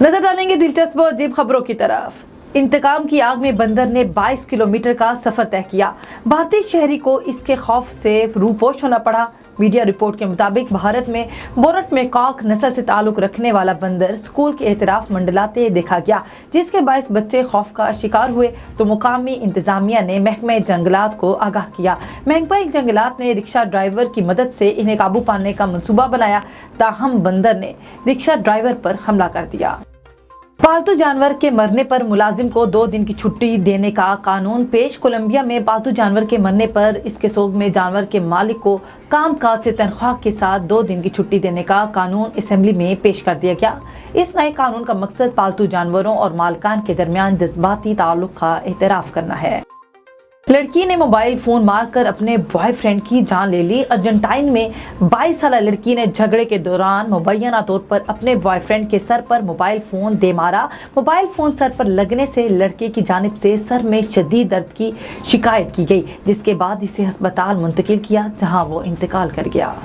नजर डालेंगे दिलचस्प और अजीब खबरों की तरफ। इंतकाम की आग में बंदर ने 22 किलोमीटर का सफर तय किया। भारतीय शहरी को इसके खौफ से रूपोश होना पड़ा। मीडिया रिपोर्ट के मुताबिक भारत में बोरट में कॉक नस्ल से ताल्लुक रखने वाला बंदर स्कूल के एहतराफ मंडलाते देखा गया, जिसके बायस बच्चे खौफ का शिकार हुए तो मुकामी इंतजामिया ने महकमे जंगलात को आगाह किया। महकमा जंगलात ने रिक्शा ड्राइवर की मदद से इन्हें काबू पाने का मंसूबा बनाया, ताहम बंदर ने रिक्शा ड्राइवर पर हमला कर दिया। पालतू जानवर के मरने पर मुलाजिम को 2 दिन की छुट्टी देने का कानून पेश। कोलंबिया में पालतू जानवर के मरने पर इसके सोग में जानवर के मालिक को कामकाज से तनख्वाह के साथ 2 दिन की छुट्टी देने का कानून असेंबली में पेश कर दिया गया। इस नए कानून का मकसद पालतू जानवरों और मालिकान के दरमियान जज्बाती ताल्लुक का एतराफ करना है। लड़की ने मोबाइल फोन मारकर अपने बॉयफ्रेंड की जान ले ली। अर्जेंटाइन में 22 साल लड़की ने झगड़े के दौरान मुबैना तौर पर अपने बॉयफ्रेंड के सर पर मोबाइल फोन दे मारा। मोबाइल फोन सर पर लगने से लड़के की जानिब से सर में शदीद दर्द की शिकायत की गई, जिसके बाद इसे अस्पताल मुंतकिल किया, जहां वो इंतकाल कर गया।